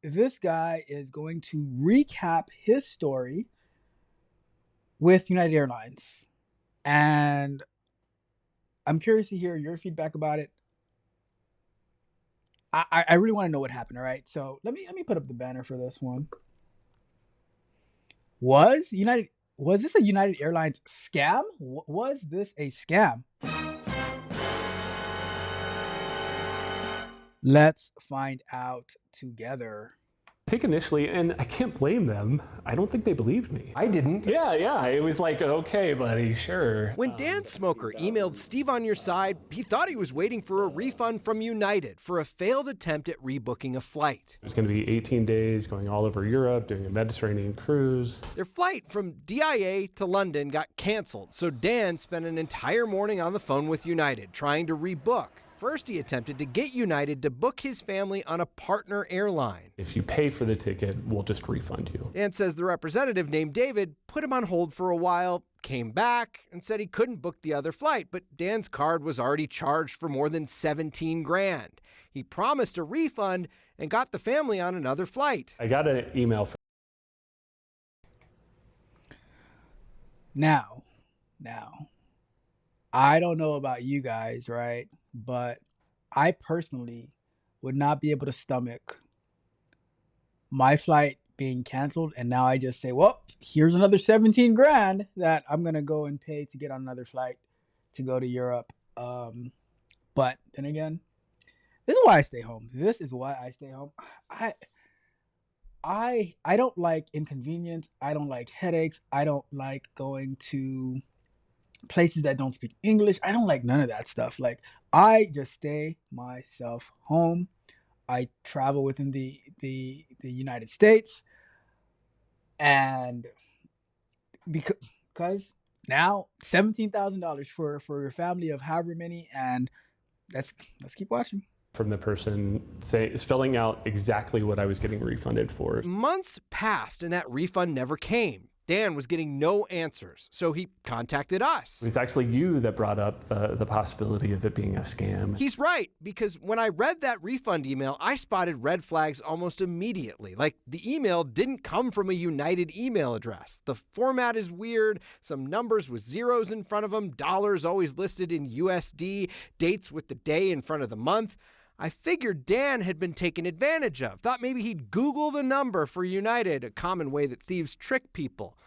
this guy is going to recap his story with United Airlines. And I'm curious to hear your feedback about it. I really want to know what happened. All right, so let me put up the banner for this one. Was this a United Airlines scam? Was this a scam? Let's find out together. I think initially, and I can't blame them, I don't think they believed me. I didn't. Yeah, it was like, okay, buddy, sure. When Dan Smoker emailed Steve on your side, he thought he was waiting for a refund from United for a failed attempt at rebooking a flight. It was going to be 18 days going all over Europe, doing a Mediterranean cruise. Their flight from DIA to London got canceled, so Dan spent an entire morning on the phone with United trying to rebook. First, he attempted to get United to book his family on a partner airline. If you pay for the ticket, we'll just refund you. Dan says the representative named David put him on hold for a while, came back, and said he couldn't book the other flight, but Dan's card was already charged for more than 17 grand. He promised a refund and got the family on another flight. I got an email from Now, I don't know about you guys, right? But I personally would not be able to stomach my flight being canceled. And now I just say, well, here's another 17 grand that I'm going to go and pay to get on another flight to go to Europe. But then again, this is why I stay home. I don't like inconvenience. I don't like headaches. I don't like going to places that don't speak English. I don't like none of that stuff. Like, I just stay myself home. I travel within the United States, and because now $17,000 for your family of however many, and let's keep watching. From the person spelling out exactly what I was getting refunded for. Months passed and that refund never came. Dan was getting no answers, so he contacted us. It was actually you that brought up the possibility of it being a scam. He's right, because when I read that refund email, I spotted red flags almost immediately. Like, the email didn't come from a United email address. The format is weird, some numbers with zeros in front of them, dollars always listed in USD, dates with the day in front of the month. I figured Dan had been taken advantage of. Thought maybe he'd Google the number for United, a common way that thieves trick people.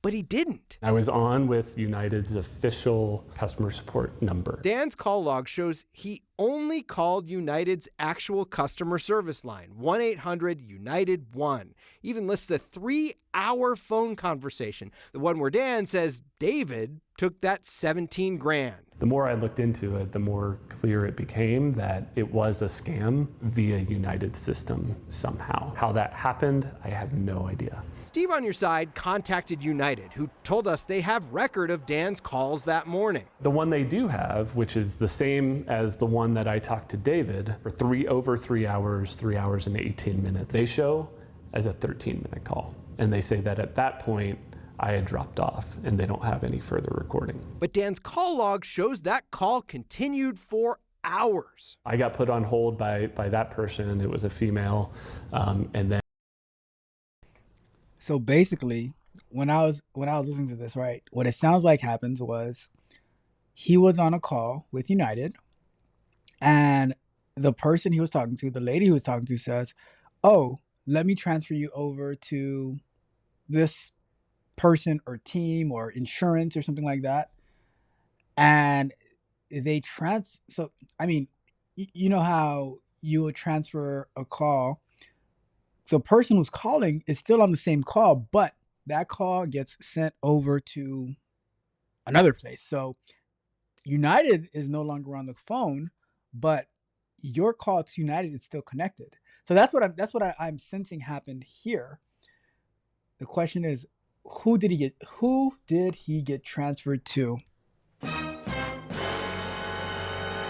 But he didn't. I was on with United's official customer support number. Dan's call log shows he only called United's actual customer service line, 1-800-UNITED-1. Even lists a 3-hour phone conversation, the one where Dan says David took that 17 grand. The more I looked into it, the more clear it became that it was a scam via United's system somehow. How that happened, I have no idea. Steve on your side contacted United, who told us they have record of Dan's calls that morning. The one they do have, which is the same as the one that I talked to David for over 3 hours, 3 hours and 18 minutes, they show as a 13-minute call. And they say that at that point, I had dropped off and they don't have any further recording. But Dan's call log shows that call continued for hours. I got put on hold by that person. It was a female. And then. So basically, when I was listening to this, right, what it sounds like happens was he was on a call with United, and the person he was talking to, the lady he was talking to, says, oh, let me transfer you over to this person or team or insurance or something like that. And they so I mean, you know how you would transfer a call, the person who's calling is still on the same call, but that call gets sent over to another place. So United is no longer on the phone, but your call to United is still connected. So that's what I'm sensing happened here. The question is, who did he get transferred to?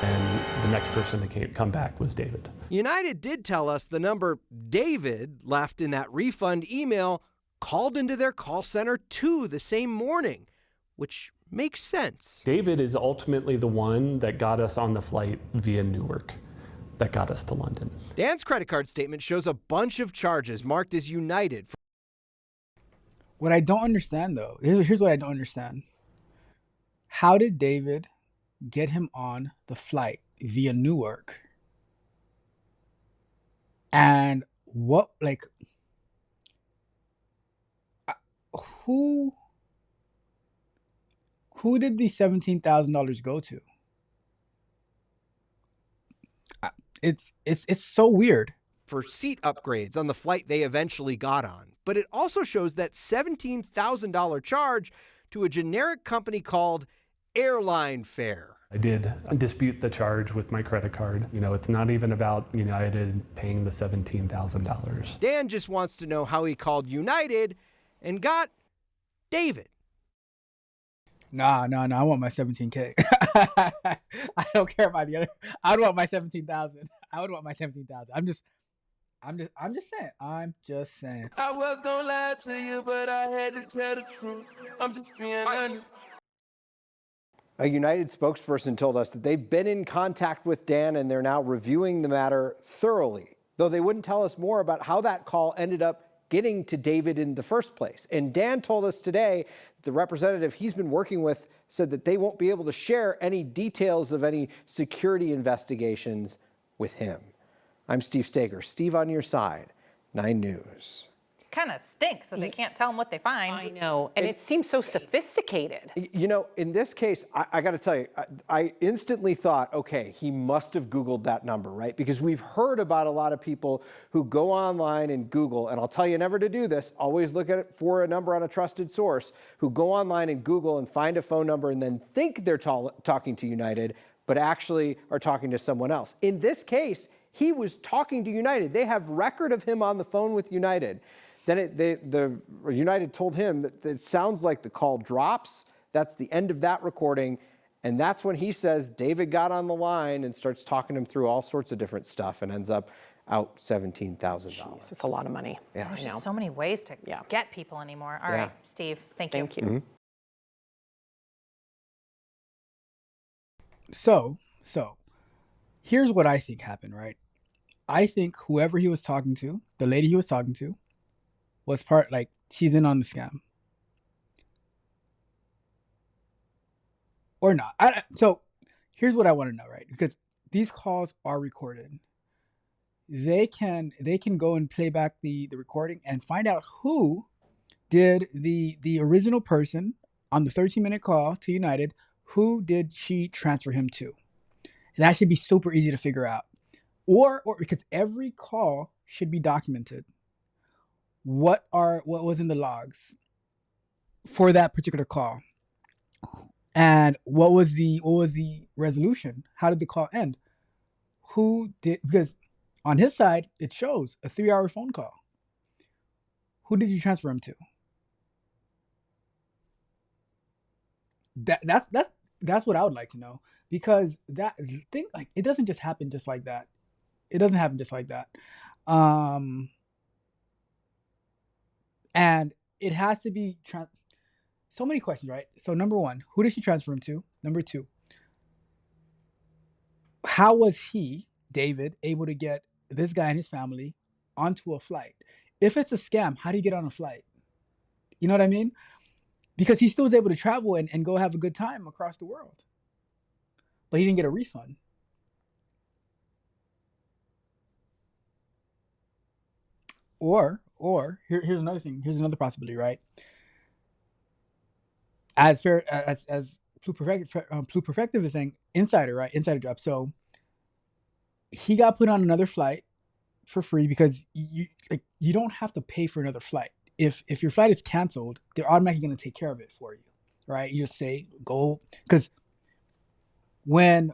And the next person to come back was David. United did tell us the number David left in that refund email called into their call center too the same morning, which makes sense. David is ultimately the one that got us on the flight via Newark. that got us to London. Dan's credit card statement shows a bunch of charges marked as United. What I don't understand, though, here's what I don't understand. How did David get him on the flight via Newark? And what, like, who did the $17,000 go to? It's so weird. For seat upgrades on the flight they eventually got on. But it also shows that $17,000 charge to a generic company called Airline Fare. I did dispute the charge with my credit card. You know, it's not even about United paying the $17,000. Dan just wants to know how he called United and got David. Nah, I want my 17K. I don't care about the other. I would want my 17,000. I would want my 17,000. I'm just saying. I was gonna lie to you, but I had to tell the truth. I'm just being honest. A United spokesperson told us that they've been in contact with Dan and they're now reviewing the matter thoroughly, though they wouldn't tell us more about how that call ended up getting to David in the first place. And Dan told us today that the representative he's been working with said that they won't be able to share any details of any security investigations with him. I'm Steve Stager. Steve on your side, 9 News. Kind of stinks that they can't tell them what they find. I know, and it seems so sophisticated. You know, in this case, I got to tell you, I instantly thought, okay, he must have Googled that number, right? Because we've heard about a lot of people who go online and Google, and I'll tell you never to do this, always look at it for a number on a trusted source, who go online and Google and find a phone number and then think they're talking to United, but actually are talking to someone else. In this case, he was talking to United. They have record of him on the phone with United. Then United told him that it sounds like the call drops. That's the end of that recording. And that's when he says David got on the line and starts talking him through all sorts of different stuff and ends up out $17,000. It's a lot of money. Yeah. There's just so many ways to get people anymore. All right, Steve, thank you. Thank you. Mm-hmm. So here's what I think happened, right? I think whoever he was talking to, the lady he was talking to, was she's in on the scam. Or not. So here's what I want to know, right? Because these calls are recorded. They can go and play back the recording and find out who did the original person on the 13-minute call to United, who did she transfer him to? And that should be super easy to figure out. Or because every call should be documented. What was in the logs for that particular call? And what was the resolution? How did the call end? Because on his side, it shows a 3-hour phone call. Who did you transfer him to? That's what I would like to know, because that thing, it doesn't just happen just like that. It doesn't happen just like that. And it has to be so many questions, right? So number one, who did she transfer him to? Number two, how was he, David, able to get this guy and his family onto a flight? If it's a scam, how do you get on a flight? You know what I mean? Because he still was able to travel and go have a good time across the world. But he didn't get a refund. Or here's another thing. Here's another possibility, right? As Pluperfective is saying, insider, right? Insider job. So he got put on another flight for free because you don't have to pay for another flight. If your flight is canceled, they're automatically going to take care of it for you, right? You just say go, because when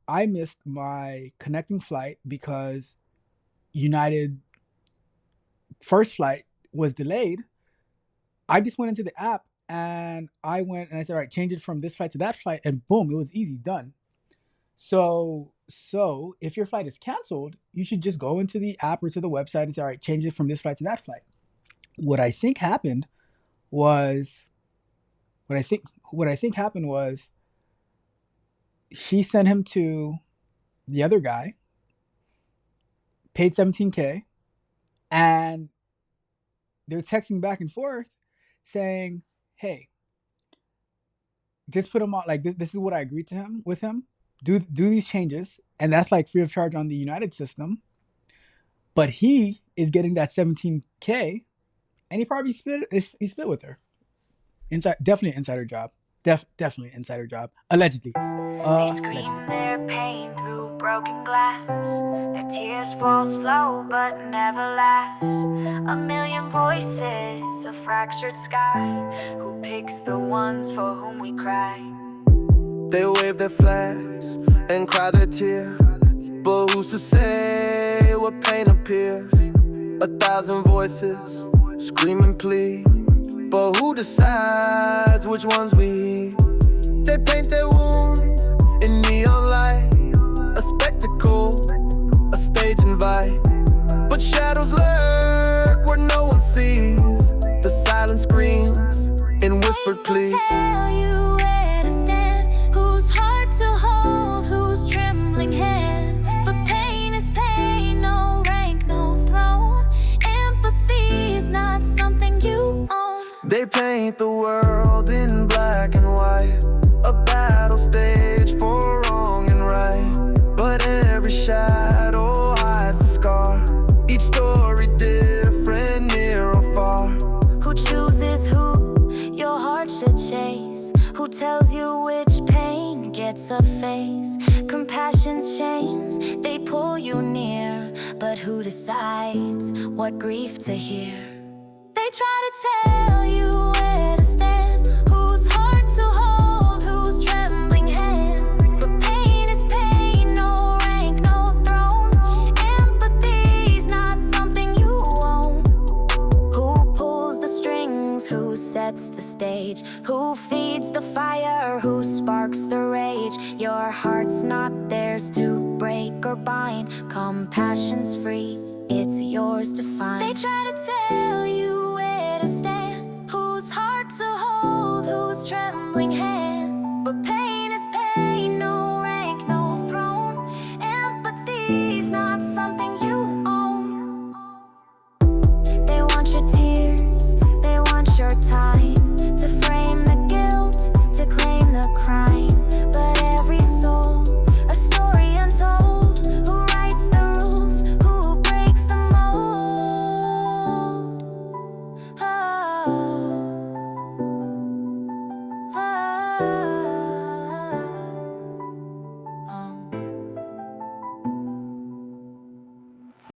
I missed my connecting flight because United first flight was delayed, I just went into the app and I said, all right, change it from this flight to that flight, and boom, it was easy, done. So if your flight is canceled, you should just go into the app or to the website and say, all right, change it from this flight to that flight. What I think happened was She sent him to the other guy, paid $17K, and they're texting back and forth saying, hey, just put him on, like, this is what I agreed to him with him. Do these changes, and that's like free of charge on the United system. But he is getting that $17K, and he probably split with her. Definitely an insider job. Definitely an insider job. Allegedly. They scream their pain through broken glass. Their tears fall slow but never last. A million voices, a fractured sky. Who picks the ones for whom we cry? They wave their flags and cry their tears, but who's to say what pain appears? 1,000 voices screaming plea, but who decides which ones we heed? They paint their wounds in neon light, a spectacle, a stage invite. But shadows lurk where no one sees. The silence screams in whispered pleas. Tell you where to stand, whose heart to hold, whose trembling hand. But pain is pain, no rank, no throne. Empathy is not something you own. They paint the world in black and white, a battle stage for wrong and right. But every shadow hides a scar, each story different, near or far. Who chooses who your heart should chase? Who tells you which pain gets a face? Compassion's chains, they pull you near, but who decides what grief to hear? They try to tell you where to stand, whose heart to hold, whose trembling hand. But pain is pain, no rank, no throne. Empathy's not something you own. Who pulls the strings, who sets the stage, who feeds the fire, who sparks the rage? Your heart's not theirs to break or bind. Compassion's free, it's yours to find. They try to tell you where to stand, whose heart to hold, whose trembling hand.